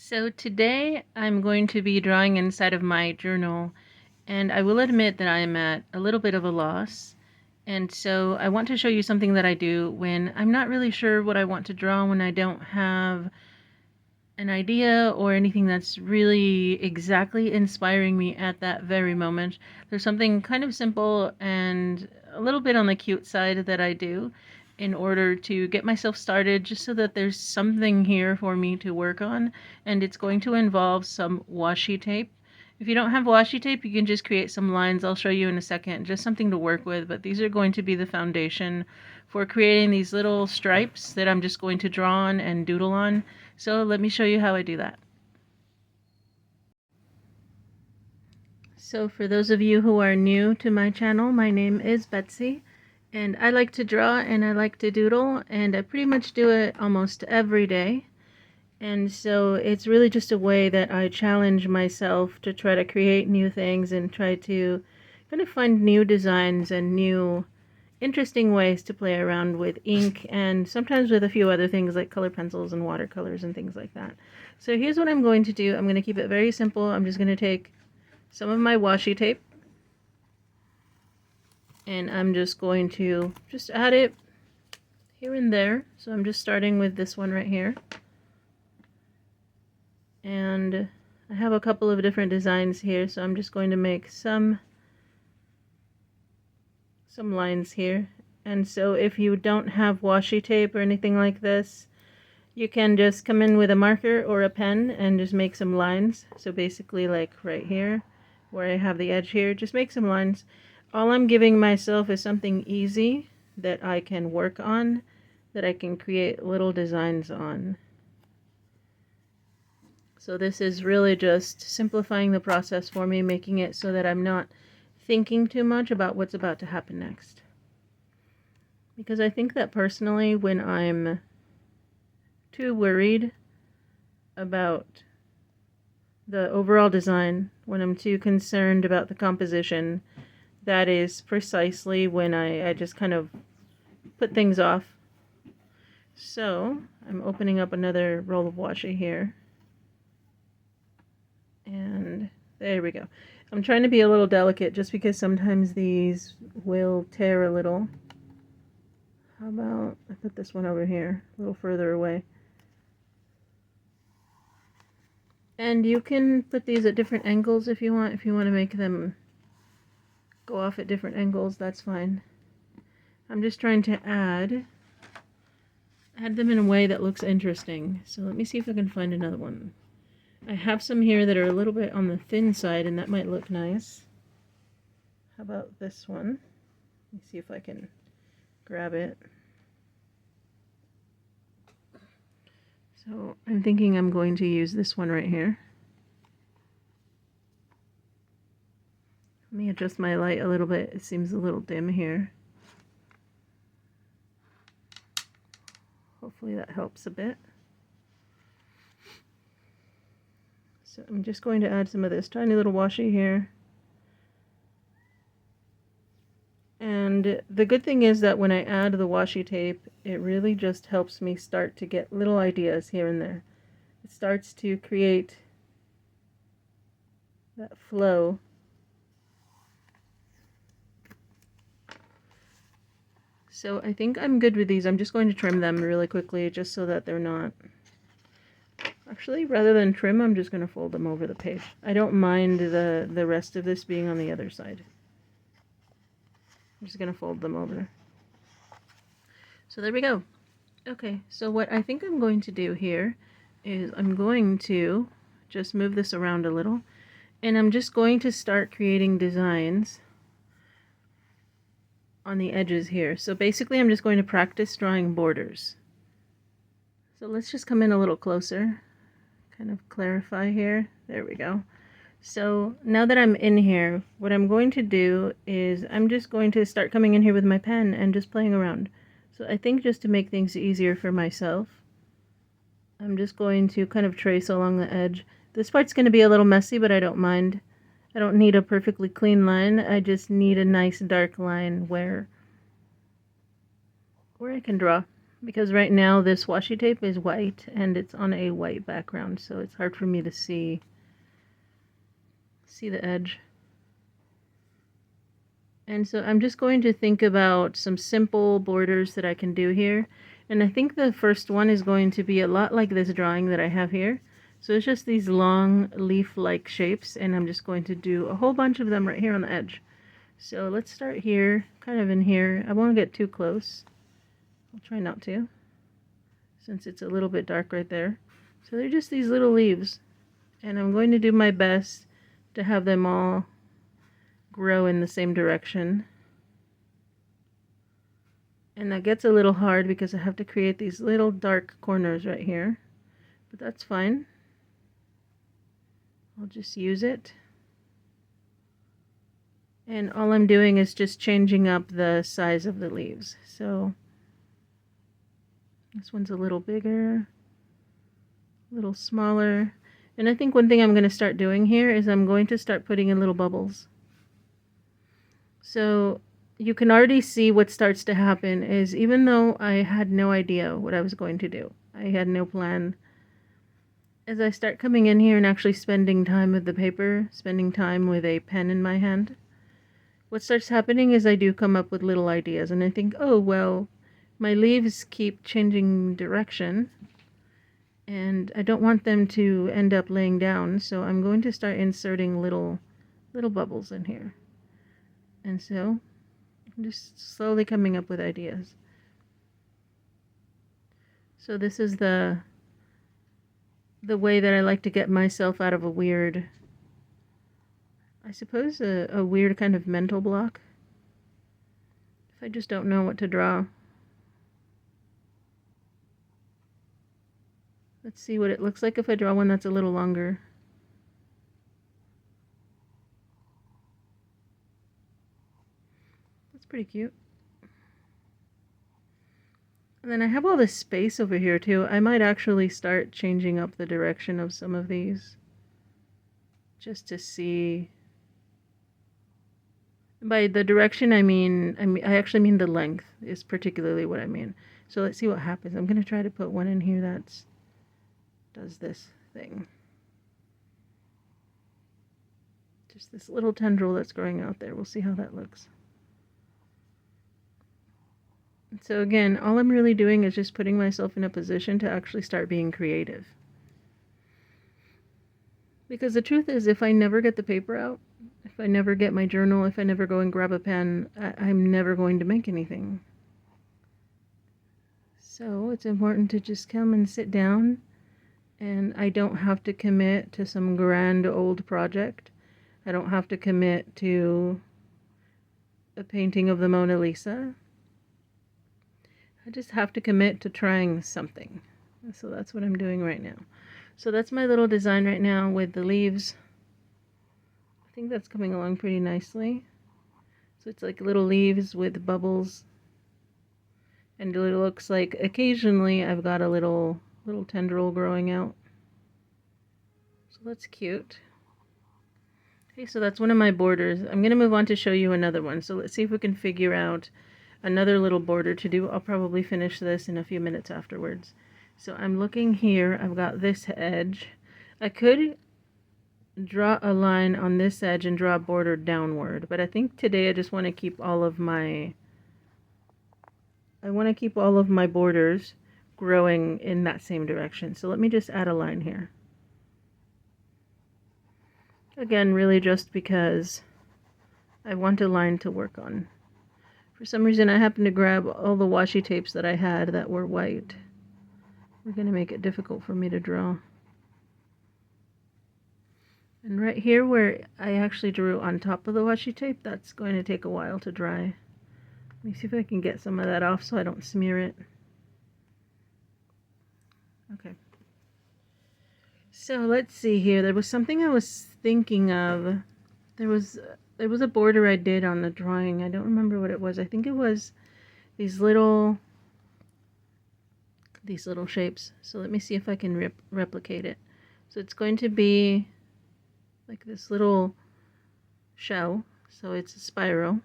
So today I'm going to be drawing inside of my journal, and I will admit that I am at a little bit of a loss. And so I want to show you something that I do when I'm not really sure what I want to draw, when I don't have an idea or anything that's really exactly inspiring me at that very moment. There's something kind of simple and a little bit on the cute side that I do in order to get myself started, just so that there's something here for me to work on, and it's going to involve some washi tape. If you don't have washi tape, you can just create some lines. I'll show you in a second, just something to work with, but these are going to be the foundation for creating these little stripes that I'm just going to draw on and doodle on. So let me show you how I do that. So for those of you who are new to my channel, my name is Betsy, and I like to draw and I like to doodle, and I pretty much do it almost every day. And so it's really just a way that I challenge myself to try to create new things and try to kind of find new designs and new interesting ways to play around with ink, and sometimes with a few other things like color pencils and watercolors and things like that. So here's what I'm going to do. I'm going to keep it very simple. I'm just going to take some of my washi tape, and I'm just going to just add it here and there. So I'm just starting with this one right here, and I have a couple of different designs here, so I'm just going to make some lines here. And so if you don't have washi tape or anything like this, you can just come in with a marker or a pen and just make some lines. So basically, like right here where I have the edge here, just make some lines. All I'm giving myself is something easy that I can work on, that I can create little designs on. So this is really just simplifying the process for me, making it so that I'm not thinking too much about what's about to happen next. Because I think that personally, when I'm too worried about the overall design, when I'm too concerned about the composition, that is precisely when I just kind of put things off. So I'm opening up another roll of washi here. And there we go. I'm trying to be a little delicate just because sometimes these will tear a little. How about I put this one over here, a little further away. And you can put these at different angles if you want. If you want to make them go off at different angles, that's fine. I'm just trying to add them in a way that looks interesting. So let me see if I can find another one. I have some here that are a little bit on the thin side, and that might look nice. How about this one? Let me see if I can grab it. So I'm thinking I'm going to use this one right here. Let me adjust my light a little bit. It seems a little dim here. Hopefully that helps a bit. So I'm just going to add some of this tiny little washi here. And the good thing is that when I add the washi tape, it really just helps me start to get little ideas here and there. It starts to create that flow. So I think I'm good with these. I'm just going to trim them really quickly just so that they're not... Actually, rather than trim, I'm just going to fold them over the page. I don't mind the rest of this being on the other side. I'm just going to fold them over. So there we go. Okay, so what I think I'm going to do here is I'm going to just move this around a little, and I'm just going to start creating designs on the edges here. So basically I'm just going to practice drawing borders. So let's just come in a little closer, kind of clarify here. There we go. So now that I'm in here, what I'm going to do is I'm just going to start coming in here with my pen and just playing around. So I think just to make things easier for myself, I'm just going to kind of trace along the edge. This part's going to be a little messy, but I don't mind. I don't need a perfectly clean line. I just need a nice dark line where I can draw. because right now this washi tape is white and it's on a white background, so it's hard for me to see the edge. And so I'm just going to think about some simple borders that I can do here. And I think the first one is going to be a lot like this drawing that I have here. So it's just these long leaf-like shapes, and I'm just going to do a whole bunch of them right here on the edge. So let's start here, kind of in here. I won't get too close. I'll try not to, since it's a little bit dark right there. So they're just these little leaves, and I'm going to do my best to have them all grow in the same direction. And that gets a little hard because I have to create these little dark corners right here, but that's fine. I'll just use it. And all I'm doing is just changing up the size of the leaves. So this one's a little bigger, a little smaller. And I think one thing I'm going to start doing here is I'm going to start putting in little bubbles. So you can already see what starts to happen is, even though I had no idea what I was going to do, I had no plan, as I start coming in here and actually spending time with the paper, spending time with a pen in my hand, what starts happening is I do come up with little ideas, and I think, oh, well, my leaves keep changing direction, and I don't want them to end up laying down, so I'm going to start inserting little bubbles in here. And so I'm just slowly coming up with ideas. So this is the way that I like to get myself out of a weird, I suppose a weird kind of mental block. If I just don't know what to draw. Let's see what it looks like if I draw one that's a little longer. That's pretty cute. And then I have all this space over here too. I might actually start changing up the direction of some of these, just to see. By the direction I actually mean the length is particularly what I mean. So let's see what happens. I'm going to try to put one in here that does this thing. Just this little tendril that's growing out there. We'll see how that looks. So again, all I'm really doing is just putting myself in a position to actually start being creative. Because the truth is, if I never get the paper out, if I never get my journal, if I never go and grab a pen, I'm never going to make anything. So it's important to just come and sit down, and I don't have to commit to some grand old project. I don't have to commit to a painting of the Mona Lisa. I just have to commit to trying something. So that's what I'm doing right now. So that's my little design right now with the leaves. I think that's coming along pretty nicely. So it's like little leaves with bubbles. And it looks like occasionally I've got a little tendril growing out. So that's cute. Okay, so that's one of my borders. I'm going to move on to show you another one. So let's see if we can figure out another little border to do. I'll probably finish this in a few minutes afterwards. So I'm looking here. I've got this edge. I could draw a line on this edge and draw a border downward, but I think today I just want to keep all of my borders growing in that same direction. So let me just add a line here. Again, really just because I want a line to work on. For some reason, I happened to grab all the washi tapes that I had that were white. We're going to make it difficult for me to draw. And right here where I actually drew on top of the washi tape, that's going to take a while to dry. Let me see if I can get some of that off so I don't smear it. Okay. So let's see here. There was something I was thinking of. There was a border I did on the drawing. I don't remember what it was. I think it was these little shapes. So let me see if I can replicate it. So it's going to be like this little shell. So it's a spiral.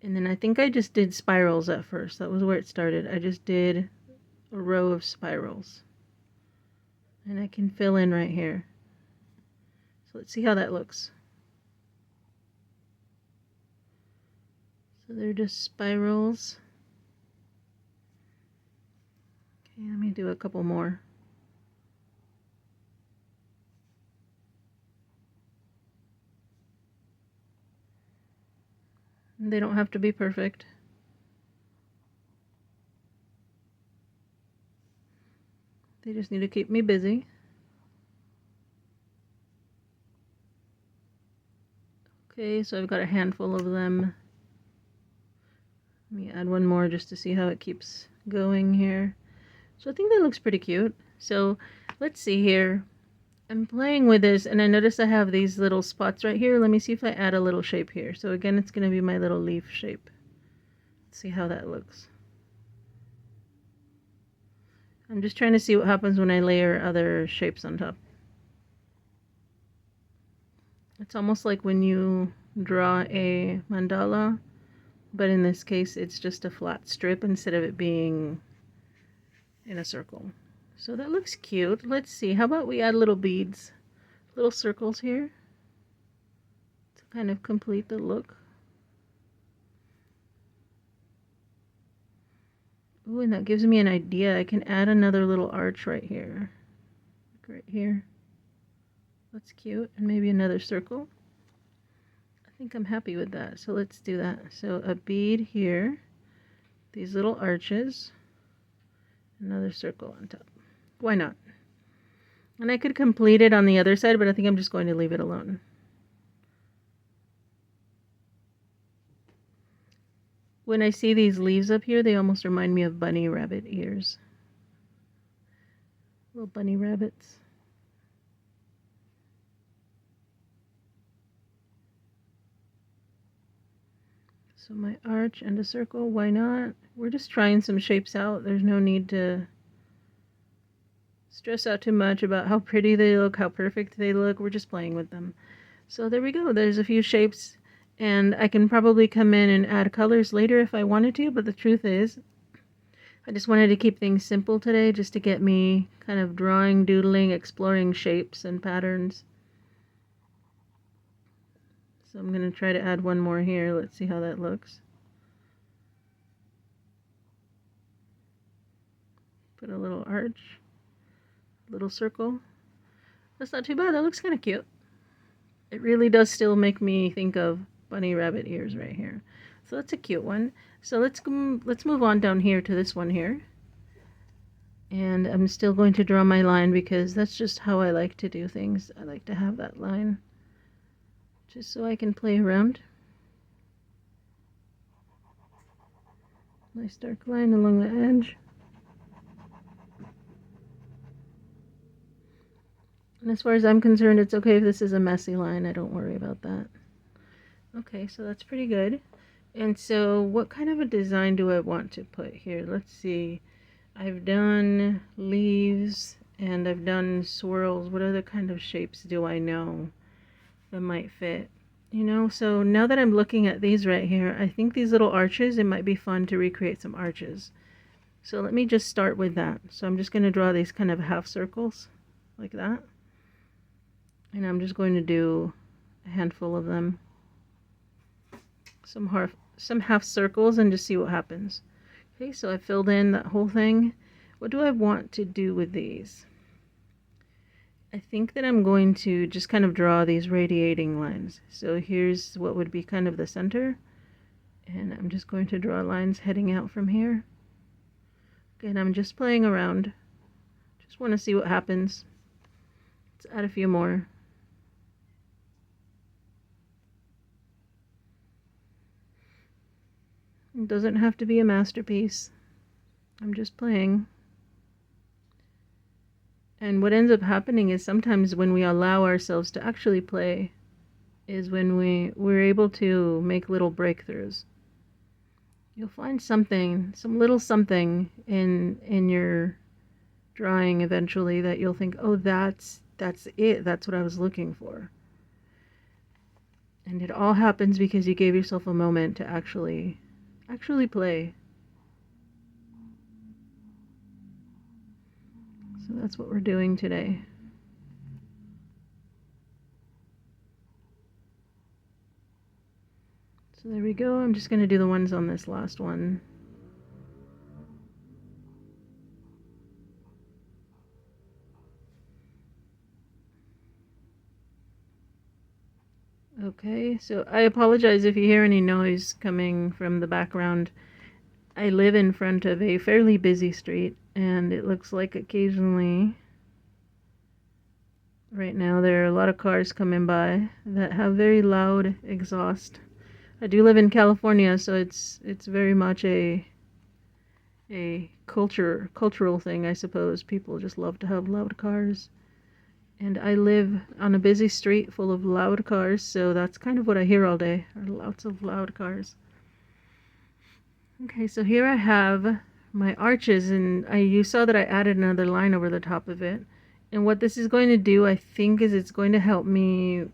And then I think I just did spirals at first. That was where it started. I just did a row of spirals. And I can fill in right here. So let's see how that looks. So they're just spirals. Okay, let me do a couple more. They don't have to be perfect. They just need to keep me busy. Okay, so I've got a handful of them. Let me add one more just to see how it keeps going here. So I think that looks pretty cute. So let's see here. I'm playing with this and I notice I have these little spots right here. Let me see if I add a little shape here. So again, it's going to be my little leaf shape. Let's see how that looks. I'm just trying to see what happens when I layer other shapes on top. It's almost like when you draw a mandala, but in this case it's just a flat strip instead of it being in a circle. So that looks cute. Let's see, how about we add little beads, little circles here to kind of complete the look. Ooh, and that gives me an idea. I can add another little arch right here. Like right here. That's cute. And maybe another circle. I think I'm happy with that. So let's do that. So a bead here. These little arches. Another circle on top. Why not? And I could complete it on the other side, but I think I'm just going to leave it alone. When I see these leaves up here, they almost remind me of bunny rabbit ears. Little bunny rabbits. So my arch and a circle, why not? We're just trying some shapes out. There's no need to stress out too much about how pretty they look, how perfect they look. We're just playing with them. So there we go. There's a few shapes. And I can probably come in and add colors later if I wanted to, but the truth is, I just wanted to keep things simple today just to get me kind of drawing, doodling, exploring shapes and patterns. So I'm going to try to add one more here. Let's see how that looks. Put a little arch, a little circle. That's not too bad. That looks kind of cute. It really does still make me think of bunny rabbit ears right here. So that's a cute one. So let's move on down here to this one here. And I'm still going to draw my line because that's just how I like to do things. I like to have that line just so I can play around. Nice dark line along the edge. And as far as I'm concerned, it's okay if this is a messy line. I don't worry about that. Okay, so that's pretty good. And so what kind of a design do I want to put here? Let's see. I've done leaves and I've done swirls. What other kind of shapes do I know that might fit? You know, so now that I'm looking at these right here, I think these little arches, it might be fun to recreate some arches. So let me just start with that. So I'm just going to draw these kind of half circles like that. And I'm just going to do a handful of them. Some half circles and just see what happens. Okay, so I filled in that whole thing. What do I want to do with these? I think that I'm going to just kind of draw these radiating lines. So here's what would be kind of the center. And I'm just going to draw lines heading out from here. Again, I'm just playing around. Just want to see what happens. Let's add a few more. It doesn't have to be a masterpiece. I'm just playing. And what ends up happening is sometimes when we allow ourselves to actually play is when we're able to make little breakthroughs. You'll find something, some little something in your drawing eventually that you'll think, oh, that's it. That's what I was looking for. And it all happens because you gave yourself a moment to actually play. So that's what we're doing today. So there we go. I'm just going to do the ones on this last one. Okay, so I apologize if you hear any noise coming from the background. I live in front of a fairly busy street, and it looks like occasionally, right now, there are a lot of cars coming by that have very loud exhaust. I do live in California, so it's very much a cultural thing, I suppose. People just love to have loud cars. And I live on a busy street full of loud cars, so that's kind of what I hear all day, are lots of loud cars. Okay, so here I have my arches, and you saw that I added another line over the top of it. And what this is going to do, I think, is it's going to help me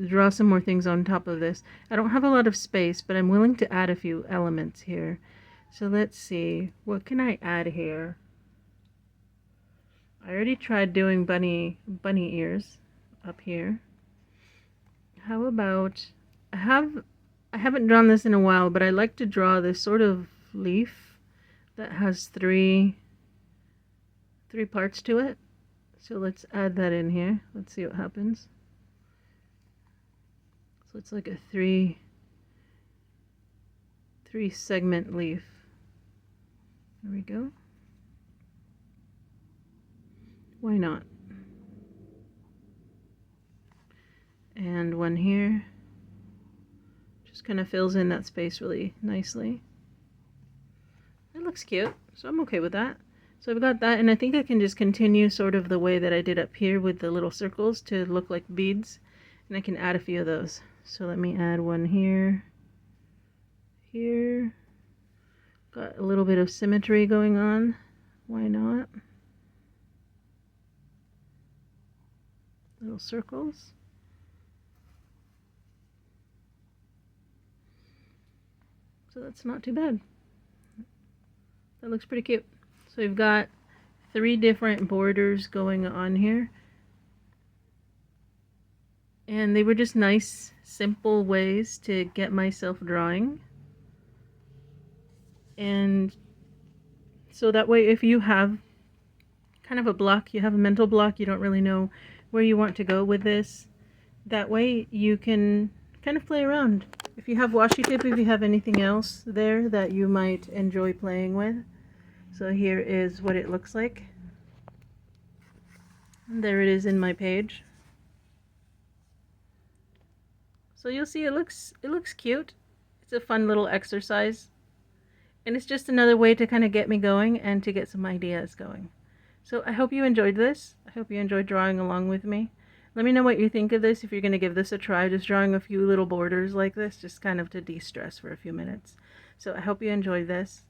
draw some more things on top of this. I don't have a lot of space, but I'm willing to add a few elements here. So let's see, what can I add here? I already tried doing bunny ears up here. How about, I haven't drawn this in a while, but I like to draw this sort of leaf that has three parts to it. So let's add that in here. Let's see what happens. So it's like a three segment leaf. There we go. Why not? And one here. Just kind of fills in that space really nicely. That looks cute, so I'm okay with that. So I've got that, and I think I can just continue sort of the way that I did up here with the little circles to look like beads. And I can add a few of those. So let me add one here. Here. Got a little bit of symmetry going on. Why not? Little circles. So that's not too bad. That looks pretty cute. So we've got 3 different borders going on here. And they were just nice, simple ways to get myself drawing. And so that way, if you have kind of a block, you have a mental block, you don't really know where you want to go with this, that way you can kind of play around. If you have washi tape, if you have anything else there that you might enjoy playing with. So here is what it looks like. And there it is in my page. So you'll see it looks cute. It's a fun little exercise. And it's just another way to kind of get me going and to get some ideas going. So I hope you enjoyed this. I hope you enjoyed drawing along with me. Let me know what you think of this, if you're going to give this a try, just drawing a few little borders like this, just kind of to de-stress for a few minutes. So I hope you enjoyed this.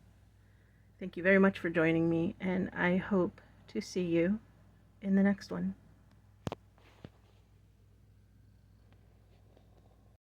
Thank you very much for joining me, and I hope to see you in the next one.